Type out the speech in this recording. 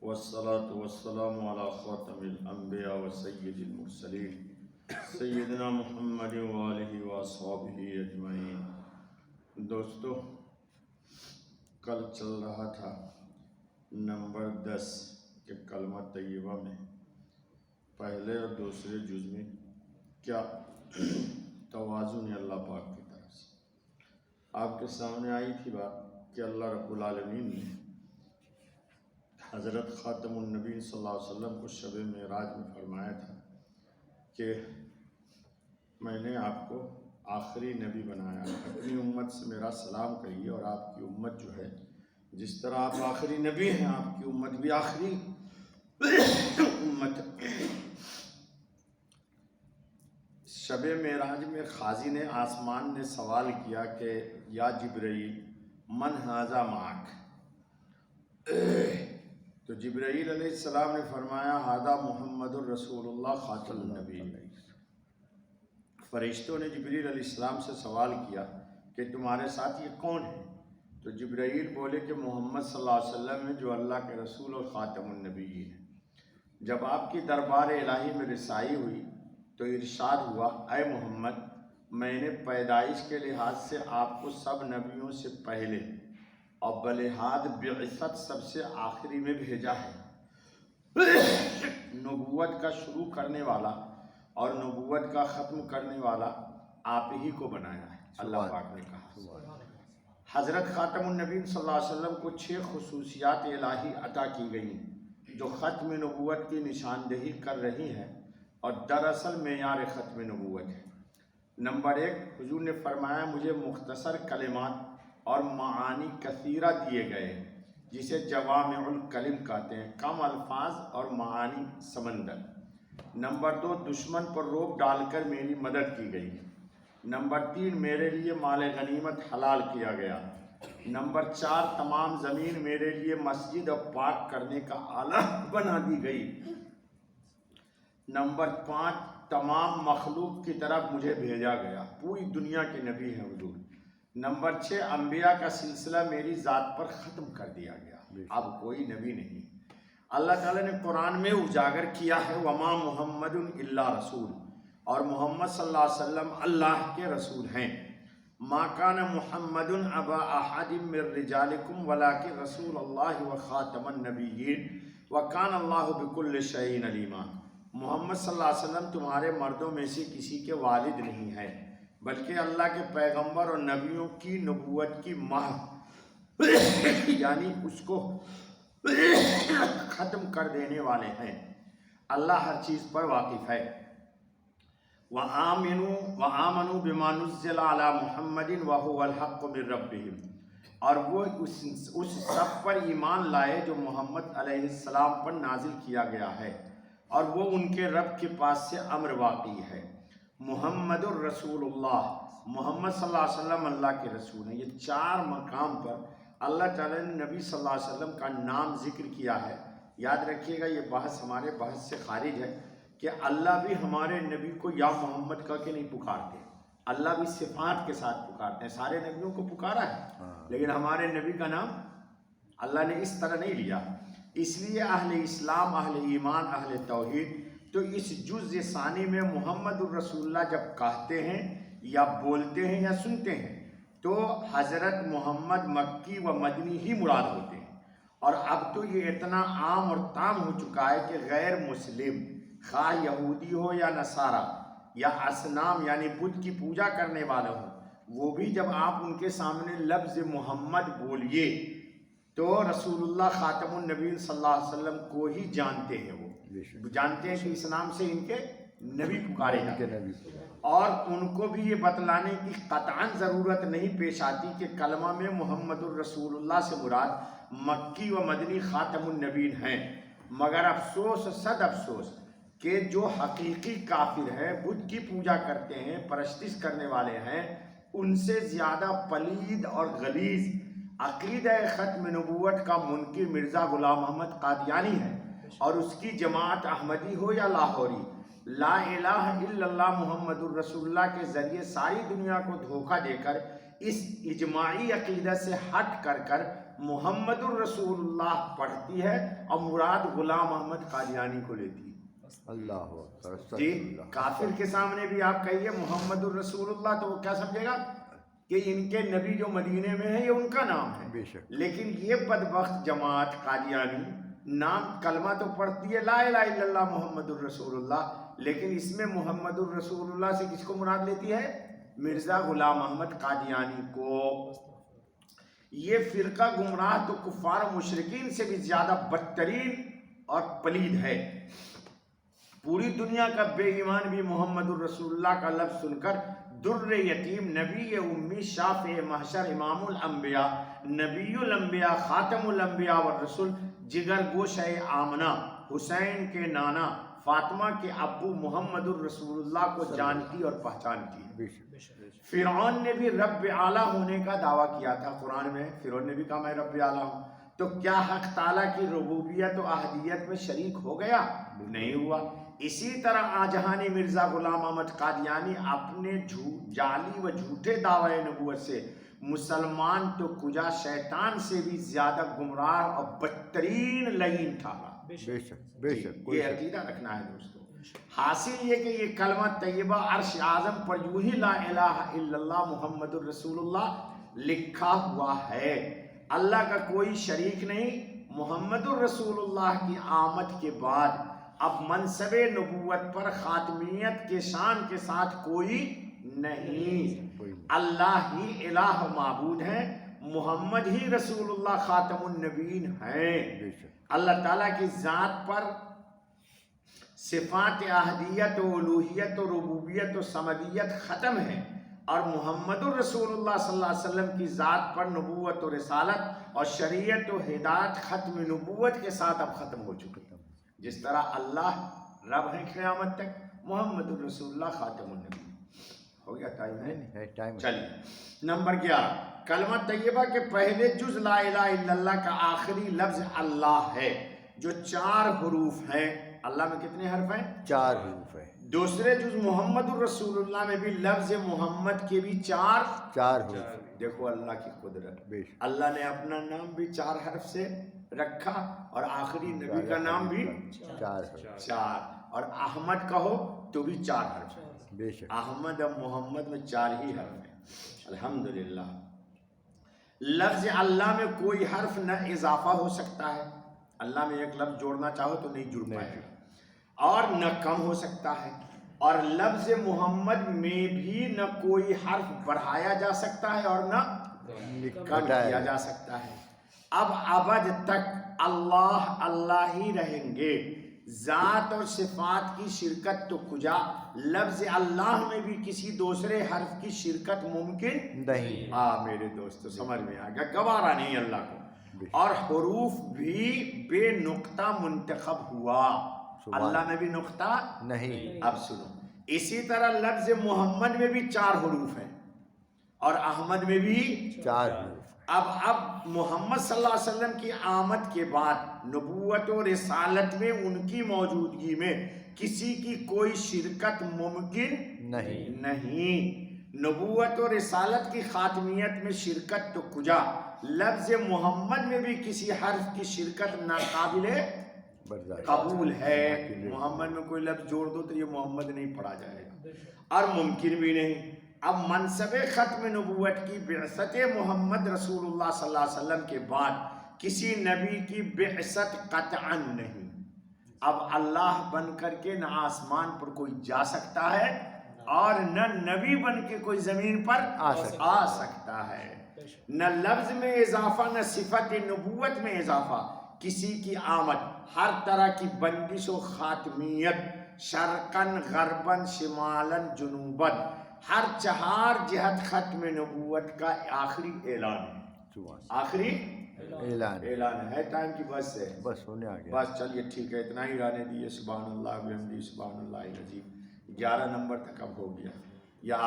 والصلاة والسلام على خاتم الأنبياء وسيد المرسلين سیدنا محمد وآلہ وأصحابہ اجمعین۔ دوستو، کل چل رہا تھا نمبر 10 کہ کلمہ طیبہ میں پہلے اور دوسرے جز میں کیا توازن ہے اللہ پاک کی طرف سے۔ آپ کے سامنے آئی تھی بات کہ اللہ رب العالمین نے حضرت خاتم النبی صلی اللہ علیہ وسلم کو شب معراج میں فرمایا تھا کہ میں نے آپ کو آخری نبی بنایا ہے، اپنی امت سے میرا سلام کہیے، اور آپ کی امت جو ہے جس طرح آپ آخری نبی ہیں آپ کی امت بھی آخری امت۔ شب معراج میں خازن آسمان نے سوال کیا کہ یا جبرائیل من ھذا معک، تو جبرائیل علیہ السلام نے فرمایا ھذا محمد الرسول اللہ خاتم النبی۔ فرشتوں نے جبرائیل علیہ السلام سے سوال کیا کہ تمہارے ساتھ یہ کون ہے؟ تو جبرائیل بولے کہ محمد صلی اللہ علیہ وسلم ہے جو اللہ کے رسول اور خاتم النبی ہے۔ جب آپ کی دربار الہی میں رسائی ہوئی تو ارشاد ہوا اے محمد، میں نے پیدائش کے لحاظ سے آپ کو سب نبیوں سے پہلے اور بلحاظ بعثت سب سے آخری میں بھیجا ہے۔ نبوت کا شروع کرنے والا اور نبوت کا ختم کرنے والا آپ ہی کو بنایا ہے، اللہ پاک نے کہا۔ حضرت خاتم النبی صلی اللہ علیہ وسلم کو 6 خصوصیات الہی عطا کی گئیں جو ختم نبوت کی نشاندہی کر رہی ہیں اور دراصل معیار ختم نبوت ہے۔ نمبر 1، حضور نے فرمایا مجھے مختصر کلمات اور معانی کثیرہ دیے گئے ہیں، جسے جوامع الکلم کہتے ہیں، کم الفاظ اور معانی سمندر۔ نمبر 2، دشمن پر روک ڈال کر میری مدد کی گئی۔ نمبر 3، میرے لیے مال غنیمت حلال کیا گیا۔ نمبر 4، تمام زمین میرے لیے مسجد اور پاک کرنے کا آلہ بنا دی گئی۔ نمبر 5، تمام مخلوق کی طرف مجھے بھیجا گیا، پوری دنیا کے نبی ہیں حضور۔ نمبر 6، انبیاء کا سلسلہ میری ذات پر ختم کر دیا گیا، اب کوئی نبی نہیں۔ اللہ تعالیٰ نے قرآن میں اجاگر کیا ہے وما محمد الا رسول، اور محمد صلی اللہ علیہ وسلم اللہ کے رسول ہیں۔ ما کان محمد ابا احد من رجالکم ولکن رسول اللہ وخاتم النبیین وکان اللہ بکل شیء علیما۔ محمد صلی اللہ علیہ وسلم تمہارے مردوں میں سے کسی کے والد نہیں ہیں، بلکہ اللہ کے پیغمبر اور نبیوں کی نبوت کی مہر یعنی اس کو ختم کر دینے والے ہیں۔ اللہ ہر چیز پر واقف ہے۔ وَآمَنُوا بِمَا نُزِّلَ عَلَى مُحَمَّدٍ وَهُوَ الْحَقُّ مِن رَّبِّهِمْ، اور وہ اس سب پر ایمان لائے جو محمد علیہ السلام پر نازل کیا گیا ہے، اور وہ ان کے رب کے پاس سے امر واقعی ہے۔ محمد الرسول اللہ، محمد صلی اللہ علیہ وسلم اللہ کے رسول ہیں۔ یہ 4 مقام پر اللہ تعالیٰ نے نبی صلی اللہ علیہ وسلم کا نام ذکر کیا ہے۔ یاد رکھیے گا یہ بحث ہمارے بحث سے خارج ہے کہ اللہ بھی ہمارے نبی کو یا محمد کہہ کے نہیں پکارتے، اللہ بھی صفات کے ساتھ پکارتے ہیں۔ سارے نبیوں کو پکارا ہے لیکن ہمارے نبی کا نام اللہ نے اس طرح نہیں لیا۔ اس لیے اہل اسلام، اہل ایمان، اہل توحید تو اس جز ثانی میں محمد الرسول اللہ جب کہتے ہیں یا بولتے ہیں یا سنتے ہیں تو حضرت محمد مکی و مدنی ہی مراد ہوتے ہیں۔ اور اب تو یہ اتنا عام اور تام ہو چکا ہے کہ غیر مسلم، خواہ یہودی ہو یا نصارہ یا اصنام یعنی بت کی پوجا کرنے والے ہوں، وہ بھی جب آپ ان کے سامنے لفظ محمد بولیے تو رسول اللہ خاتم النبی صلی اللہ علیہ وسلم کو ہی جانتے ہیں، وہ جانتے ہیں کہ اس نام سے ان کے نبی پکارے جاتے ہیں۔ اور ان کو بھی یہ بتلانے کی قطعاً ضرورت نہیں پیش آتی کہ کلمہ میں محمد الرسول اللہ سے مراد مکی و مدنی خاتم النبیین ہیں، مگر افسوس صد افسوس کہ جو حقیقی کافر ہیں، بت کی پوجا کرتے ہیں، پرستش کرنے والے ہیں، ان سے زیادہ پلید اور غلیظ عقیدہ ختم نبوت کا منکر مرزا غلام احمد قادیانی ہے، اور اس کی جماعت احمدی ہو یا لاہوری، لا الہ الا اللہ محمد الرسول اللہ کے ذریعے ساری دنیا کو دھوکہ دے کر اس اجماعی عقیدہ سے ہٹ کر محمد الرسول اللہ پڑھتی ہے اور مراد غلام احمد قادیانی کو لیتی ہے۔ اللہ اکبر، جی کافر کے سامنے بھی آپ کہیے محمد الرسول اللہ تو وہ کیا سمجھے گا کہ ان کے نبی جو مدینے میں ہے یہ ان کا نام ہے۔ بے شک، لیکن یہ بدبخت جماعت قادیانی نام کلمہ تو پڑھتی ہے لا الہ الا اللہ محمد الرسول اللہ، لیکن اس میں محمد الرسول اللہ سے کس کو مراد لیتی ہے؟ مرزا غلام احمد قادیانی کو۔ یہ فرقہ گمراہ تو کفار و مشرکین سے بھی زیادہ بدترین اور پلید ہے۔ پوری دنیا کا بے ایمان بھی محمد الرسول اللہ کا لفظ سن کر در یتیم، نبی امی، شافع محشر، امام الانبیاء، نبی الانبیاء، خاتم الانبیاء والرسول، جگر گوشہ آمنہ، حسین کے نانا، فاطمہ کے ابو محمد الرسول اللہ کو جانتی اور پہچانتی ہے۔ بے شک، فرعون نے بھی رب اعلیٰ ہونے کا دعویٰ کیا تھا، قرآن میں فرعون نے بھی کہا میں رب اعلیٰ ہوں، تو کیا حق تعالیٰ کی ربوبیت و احدیت میں شریک ہو گیا؟ نہیں ہوا۔ اسی طرح آجہانی مرزا غلام احمد قادیانی اپنے جعلی و جھوٹے دعوی نبوت سے مسلمان تو کجا شیطان سے بھی زیادہ گمراہ اور بدترین لعین ٹھہرا۔ بے شک، بے شک، یہ عقیدہ رکھنا ہے دوستو۔ حاصل یہ کہ یہ کلمہ طیبہ عرش اعظم پر یوں ہی لا الہ الا اللہ محمد الرسول اللہ لکھا ہوا ہے۔ اللہ کا کوئی شریک نہیں۔ محمد الرسول اللہ کی آمد کے بعد اب منصب نبوت پر خاتمیت کے شان کے ساتھ کوئی نہیں، اللہ ہی الہ و معبود ہے، محمد ہی رسول اللہ خاتم النبیین ہیں۔ اللہ تعالیٰ کی ذات پر صفات احدیت و الوہیت و ربوبیت و صمدیت ختم ہے، اور محمد الرسول اللہ صلی اللہ علیہ وسلم کی ذات پر نبوت و رسالت اور شریعت و ہدایت ختم نبوت کے ساتھ اب ختم ہو چکے۔ جس طرح اللہ رب ہے قیامت تک، محمد الرسول اللہ خاتم النبی۔ ہو گیا ٹائم؟ چلیے نمبر 11، کلمہ طیبہ کے پہلے جز لا الہ الا اللہ کا آخری لفظ اللہ ہے، جو 4 حروف ہیں۔ اللہ میں کتنے حرف ہیں؟ 4 حروف ہیں۔ دوسرے جز محمد الرسول اللہ میں بھی لفظ محمد کے بھی 4 حروف۔ دیکھو اللہ کی قدرت، بے شک، اللہ نے اپنا نام بھی 4 حرف سے رکھا اور آخری نبی کا نام بھی 4، اور احمد کہو تو بھی 4 حرف ہے۔ بے شک، احمد اور محمد میں 4 ہی حرف ہیں۔ الحمدللہ۔ لفظ اللہ میں کوئی حرف نہ اضافہ ہو سکتا ہے، اللہ میں ایک لفظ جوڑنا چاہو تو نہیں جڑ پائے گا، اور نہ کم ہو سکتا ہے، اور لفظ محمد میں بھی نہ کوئی حرف بڑھایا جا سکتا ہے اور نہ کم کیا جا سکتا ہے۔ اب ابد تک اللہ اللہ ہی رہیں گے، ذات اور صفات کی شرکت تو کجا، لفظ اللہ میں بھی کسی دوسرے حرف کی شرکت ممکن نہیں۔ میرے دوستو سمجھ میں آ گیا، گوارا نہیں اللہ کو۔ اور حروف بھی بے نقطہ منتخب ہوا، اللہ میں بھی نقطہ نہیں۔ اب سنو، اسی طرح لفظ محمد میں بھی 4 حروف ہیں اور احمد میں بھی 4 حروف۔ اب محمد صلی اللہ علیہ وسلم کی آمد کے بعد نبوت و رسالت میں ان کی موجودگی میں کسی کی کوئی شرکت ممکن نہیں۔ نبوت و رسالت کی خاتمیت میں شرکت تو کجا، لفظ محمد میں بھی کسی حرف کی شرکت ناقابل قبول ہے۔ محمد میں کوئی لفظ جوڑ دو تو یہ محمد نہیں پڑھا جائے گا، اور ممکن بھی نہیں۔ اب منصب ختم نبوت کی بعثت محمد رسول اللہ صلی اللہ علیہ وسلم کے بعد کسی نبی کی بعثت قطعا نہیں۔ اب اللہ بن کر کے نہ آسمان پر کوئی جا سکتا ہے اور نہ نبی بن کے کوئی زمین پر آ سکتا ہے، نہ لفظ میں اضافہ نہ صفت نبوت میں اضافہ۔ کسی کی آمد ہر طرح کی بندش و خاتمیت، شرقاً غرباً شمالاً جنوباً، ہر 4 جہت ختم نبوت کا آخری اعلان ہے۔ آخری اعلان ہے۔ ٹائم کی بس ہے، بس ہونے آ گیا۔ بس چلیے ٹھیک ہے، اتنا ہی رہنے دیے۔ سبحان اللہ بحمدہ، سبحان اللہ العظیم۔ 11 نمبر تک اب ہو گیا، یا